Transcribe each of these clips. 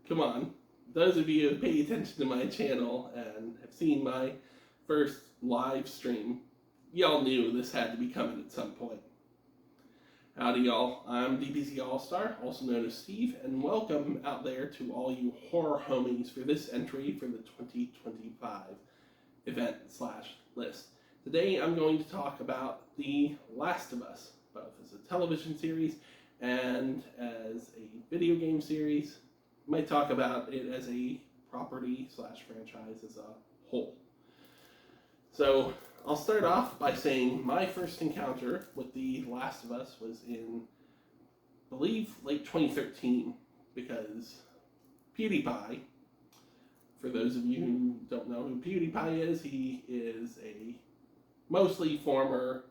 Come on. Those of you who pay attention to my channel and have seen my first live stream, y'all knew this had to be coming at some point. Howdy, y'all. I'm DBZALLSTAR, also known as Steve, and welcome out there to all you horror homies for this entry for the 2025 event/list. Today I'm going to talk about The Last of Us, both as a television series and as a video game series. Might talk about it as a property/franchise as a whole. So I'll start off by saying my first encounter with The Last of Us was in, I believe, late 2013, because PewDiePie, for those of you who don't know who PewDiePie is, he is a mostly former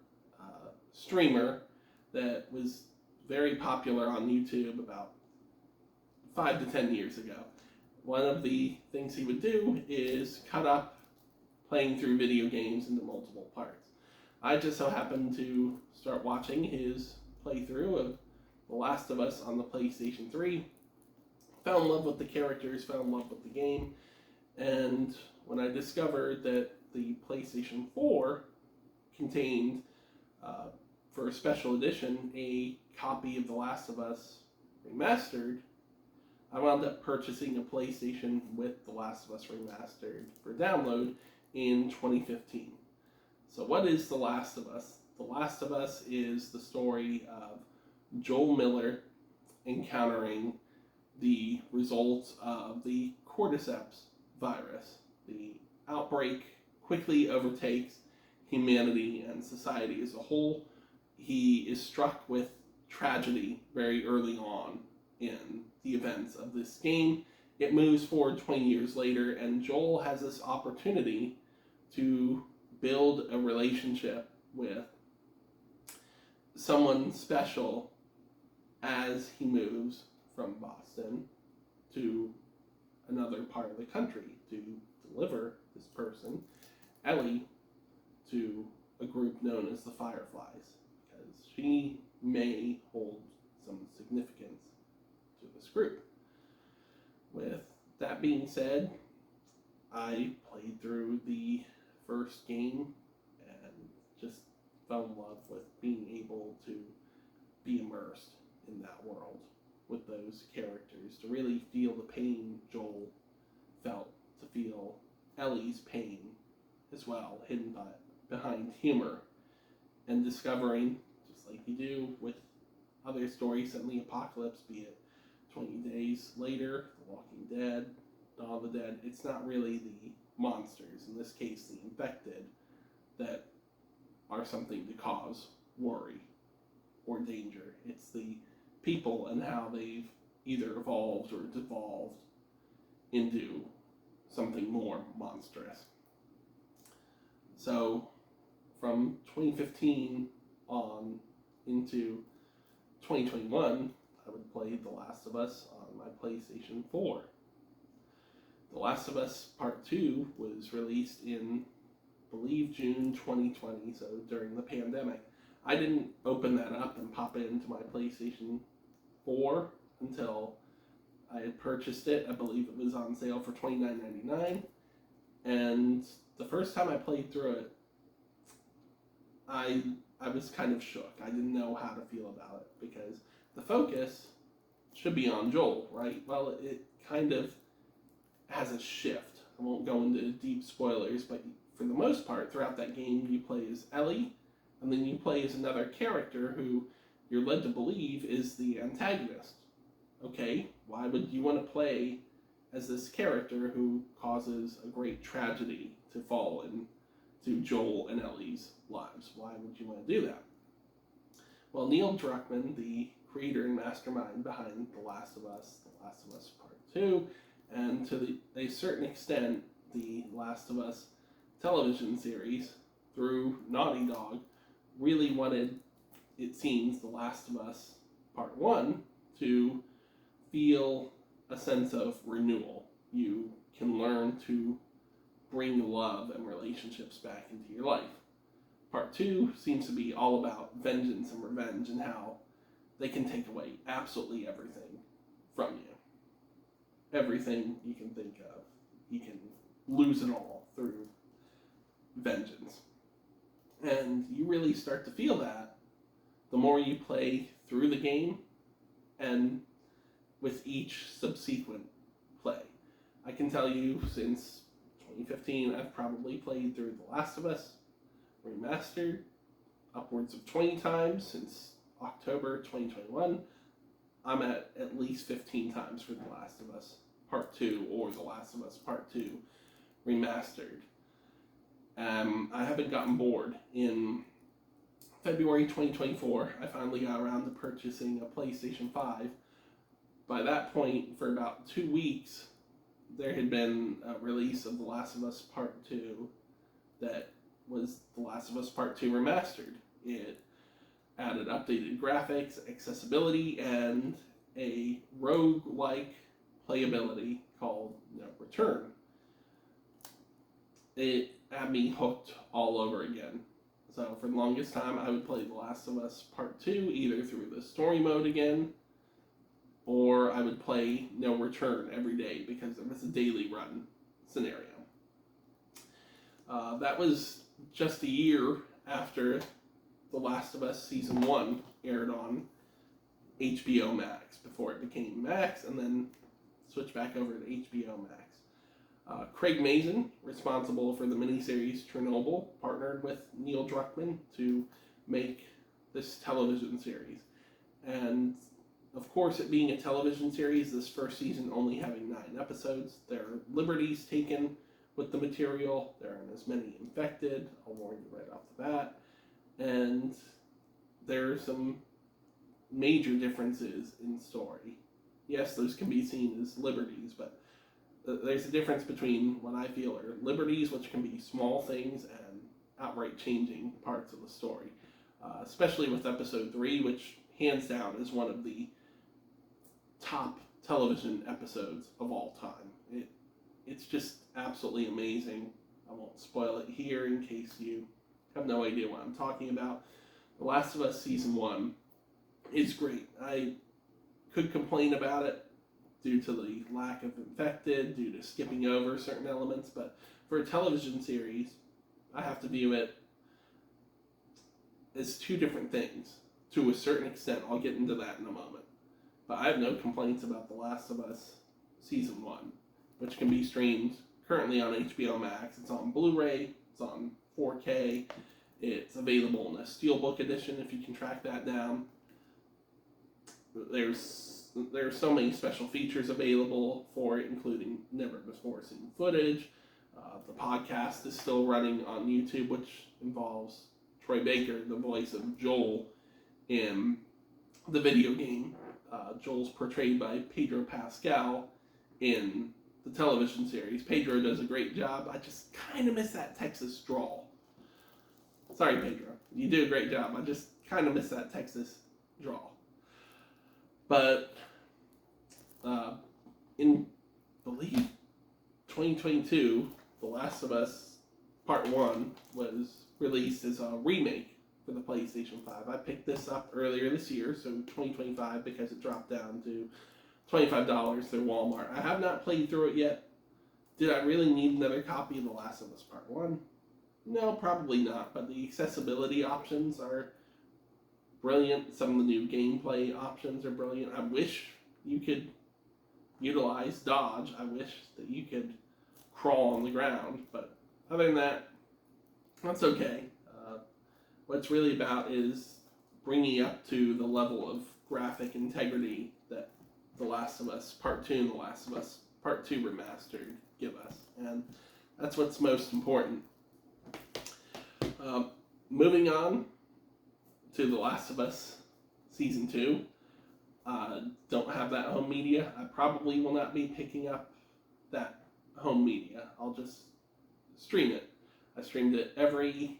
streamer that was very popular on YouTube about 5 to 10 years ago. One of the things he would do is cut up playing through video games into multiple parts. I just so happened to start watching his playthrough of The Last of Us on the PlayStation 3, fell in love with the characters, fell in love with the game, and when I discovered that the PlayStation 4 contained, for a special edition, a copy of The Last of Us Remastered, I wound up purchasing a PlayStation with The Last of Us Remastered for download in 2015. So what is The Last of Us? The Last of Us is the story of Joel Miller encountering the results of the cordyceps virus. The outbreak quickly overtakes humanity and society as a whole. He is struck with tragedy very early on in the events of this game. It moves forward 20 years later, and Joel has this opportunity to build a relationship with someone special as he moves from Boston to another part of the country to deliver this person, Ellie, to a group known as the Fireflies, because she may hold some significance to this group. With that being said, I played through the first game and just fell in love with being able to be immersed in that world with those characters, to really feel the pain Joel felt, to feel Ellie's pain as well, hidden behind humor, and discovering, just like you do with other stories set in the apocalypse, be it 20 Days Later, The Walking Dead, Dawn of the Dead, it's not really the monsters, in this case the infected, that are something to cause worry or danger. It's the people and how they've either evolved or devolved into something more monstrous. So from 2015 on into 2021, I would play The Last of Us on my PlayStation 4. The Last of Us Part 2 was released in, I believe, June 2020, so during the pandemic. I didn't open that up and pop it into my PlayStation 4 until I had purchased it. I believe it was on sale for $29.99. And the first time I played through it, I was kind of shook. I didn't know how to feel about it, because the focus should be on Joel, right? Well, it kind of has a shift. I won't go into deep spoilers, but for the most part, throughout that game, you play as Ellie, and then you play as another character who you're led to believe is the antagonist. Okay, why would you want to play as this character who causes a great tragedy to fall into Joel and Ellie's lives? Why would you want to do that? Well, Neil Druckmann, the creator and mastermind behind The Last of Us, The Last of Us Part 2, and to a certain extent, The Last of Us television series through Naughty Dog, really wanted, it seems, The Last of Us Part 1 to feel a sense of renewal. You can learn to bring love and relationships back into your life. Part 2 seems to be all about vengeance and revenge and how they can take away absolutely everything from you. everything you can think of. He can lose it all through vengeance. And you really start to feel that the more you play through the game and with each subsequent play. I can tell you since 2015, I've probably played through The Last of Us Remastered upwards of 20 times since October 2021. I'm at least 15 times for The Last of Us Part 2 or The Last of Us Part 2 Remastered. I haven't gotten bored. In February 2024, I finally got around to purchasing a PlayStation 5. By that point, for about 2 weeks, there had been a release of The Last of Us Part 2 that was The Last of Us Part 2 Remastered. It added updated graphics, accessibility, and a rogue-like playability called Return. It had me hooked all over again. So for the longest time, I would play The Last of Us Part 2 either through the story mode again, or I would play Return every day because it was a daily run scenario. That was just a year after The Last of Us Season 1 aired on HBO Max before it became Max and then switched back over to HBO Max. Craig Mazin, responsible for the miniseries Chernobyl, partnered with Neil Druckmann to make this television series. And of course, it being a television series, this first season only having 9 episodes, there are liberties taken with the material. There aren't as many infected, I'll warn you right off the bat. And there are some major differences in story. Yes, those can be seen as liberties, but there's a difference between what I feel are liberties, which can be small things, and outright changing parts of the story. Especially with episode 3, which hands down is one of the top television episodes of all time. It's just absolutely amazing. I won't spoil it here in case you have no idea what I'm talking about. The Last of Us Season 1 is great. I could complain about it due to the lack of infected, due to skipping over certain elements, but for a television series, I have to view it as 2 different things. To a certain extent, I'll get into that in a moment. But I have no complaints about The Last of Us Season 1, which can be streamed currently on HBO Max. It's on Blu-ray, it's on 4K, it's available in a Steelbook edition if you can track that down. There's so many special features available for it, including never before seen footage. The podcast is still running on YouTube, which involves Troy Baker, the voice of Joel in the video game. Joel's portrayed by Pedro Pascal in the television series. Pedro does a great job. I just kind of miss that Texas drawl. Sorry, Pedro. You do a great job. I just kind of miss that Texas drawl. But in, I believe, 2022, The Last of Us Part 1 was released as a remake for the PlayStation 5. I picked this up earlier this year, so 2025, because it dropped down to $25 through Walmart. I have not played through it yet. Did I really need another copy of The Last of Us Part 1? No, probably not, but the accessibility options are brilliant. Some of the new gameplay options are brilliant. I wish you could utilize dodge. I wish that you could crawl on the ground, but other than that, that's okay. What it's really about is bringing up to the level of graphic integrity that The Last of Us Part 2 and The Last of Us Part 2 Remastered give us, and that's what's most important. Moving on to The Last of Us Season 2. Don't have that home media. I probably will not be picking up that home media. I'll just stream it. I streamed it every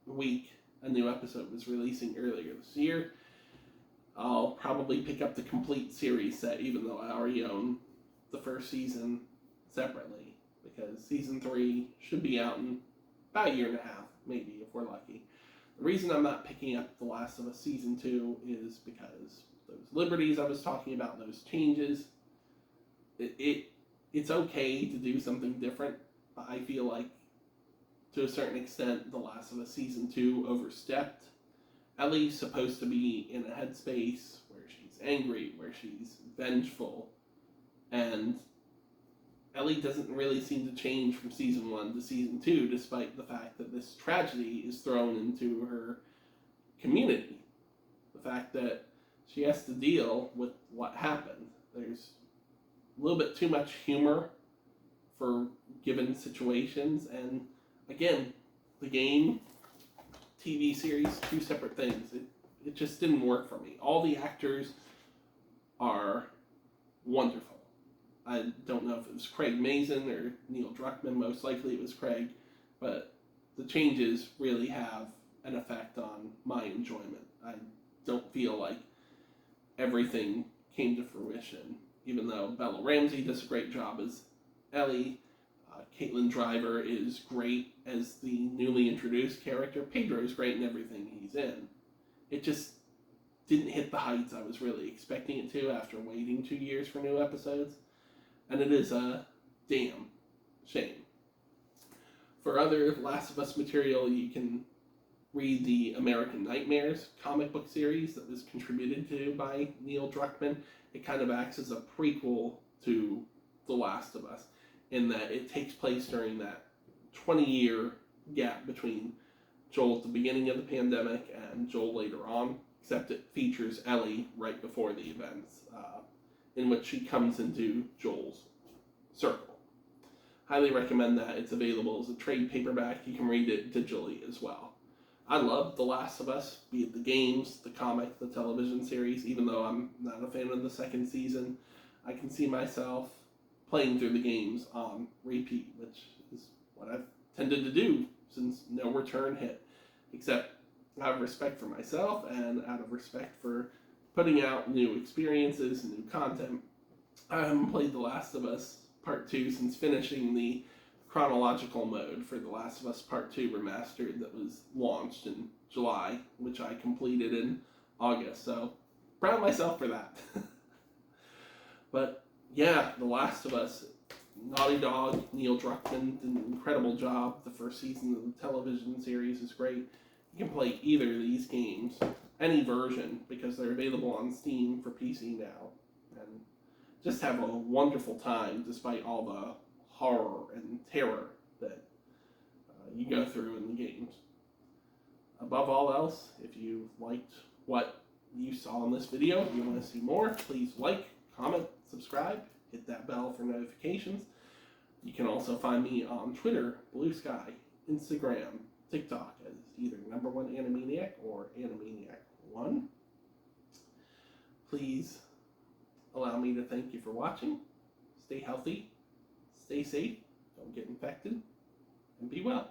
week. A new episode was releasing earlier this year. I'll probably pick up the complete series set, even though I already own the first season separately, because Season 3 should be out in about a year and a half, maybe, if we're lucky. The reason I'm not picking up The Last of Us Season 2 is because those liberties I was talking about, those changes, it's okay to do something different, but I feel like to a certain extent, The Last of Us Season 2 overstepped. Ellie's supposed to be in a headspace where she's angry, where she's vengeful, and Ellie doesn't really seem to change from Season 1 to Season 2, despite the fact that this tragedy is thrown into her community. The fact that she has to deal with what happened. There's a little bit too much humor for given situations, and again, the game, TV series, two separate things. It just didn't work for me. All the actors are wonderful. I don't know if it was Craig Mazin or Neil Druckmann. Most likely it was Craig, but the changes really have an effect on my enjoyment. I don't feel like everything came to fruition, even though Bella Ramsey does a great job as Ellie. Caitlin Driver is great as the newly introduced character. Pedro's great in everything he's in. It just didn't hit the heights I was really expecting it to after waiting 2 years for new episodes. And it is a damn shame. For other Last of Us material, you can read the American Nightmares comic book series that was contributed to by Neil Druckmann. It kind of acts as a prequel to The Last of Us, in that it takes place during that 20-year gap between Joel at the beginning of the pandemic and Joel later on, except it features Ellie right before the events, in which she comes into Joel's circle. Highly recommend that. It's available as a trade paperback. You can read it digitally as well. I love The Last of Us, be it the games, the comic, the television series. Even though I'm not a fan of the second season, I can see myself playing through the games on repeat, which is what I've tended to do since No Return hit. Except out of respect for myself and out of respect for putting out new experiences and new content, I haven't played The Last of Us Part 2 since finishing the chronological mode for The Last of Us Part 2 Remastered that was launched in July, which I completed in August. So, proud of myself for that. But yeah, The Last of Us, Naughty Dog, Neil Druckmann did an incredible job. The first season of the television series is great. You can play either of these games, any version, because they're available on Steam for PC now. And just have a wonderful time despite all the horror and terror that you go through in the games. Above all else, if you liked what you saw in this video, if you want to see more, please like, comment, subscribe, hit that bell for notifications. You can also find me on Twitter, Blue Sky, Instagram, TikTok as either #1Animaniac or Animaniac1. Please allow me to thank you for watching. Stay healthy, stay safe, don't get infected, and be well.